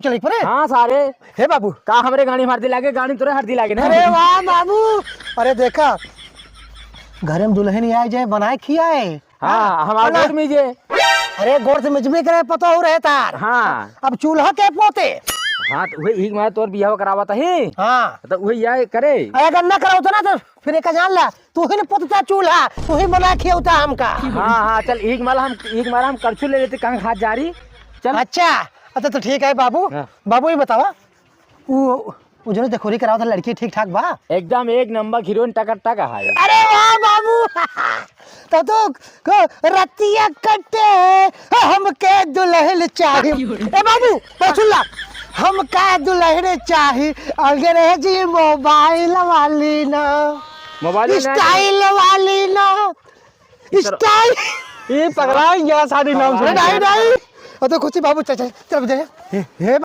चल परे। हाँ सारे हे बाबू का हमरे गाड़ी हरदी लागे, गाड़ी तोरे हरदी लागे ना। अरे वाह बाबू। अरे देखा घर में दुल्हन आए जाए बनाए खियाए। हाँ हमारे बोला। गोद में जे। अरे गोर से मिजबे करे पता हो रहे तार। हाँ अब चूल्हा के पोते। हाँ तो वही एक मैं तोर बियाह करावता ही हाँ तो वही यार करे। अगर न कराओ तो ना तो फिर एक जान ला तू ही ने पोतता चूल्हा तू ही बना खियावता हमका। हाँ हाँ चल एक माला हम करछू ले लेते कहाँ हाथ जारी। चल अच्छा अच्छा तो ठीक है बाबू। हाँ। बाबू ये बतावा वो जो देखोरी कराओ था लड़की ठीक ठाक बा। एकदम एक नंबर हीरोइन टकर टक है। अरे वाह बाबू। तो रतिया कटे हमके दुल्हन चाहिए। ए बाबू सुन ला हमका दुल्हन चाहिए अंग्रेजी मोबाइल वाली ना मोबाइल स्टाइल वाली ना स्टाइल। ये पगला गया शादी नाम नहीं नहीं तो खुशी बाबू चल चल चल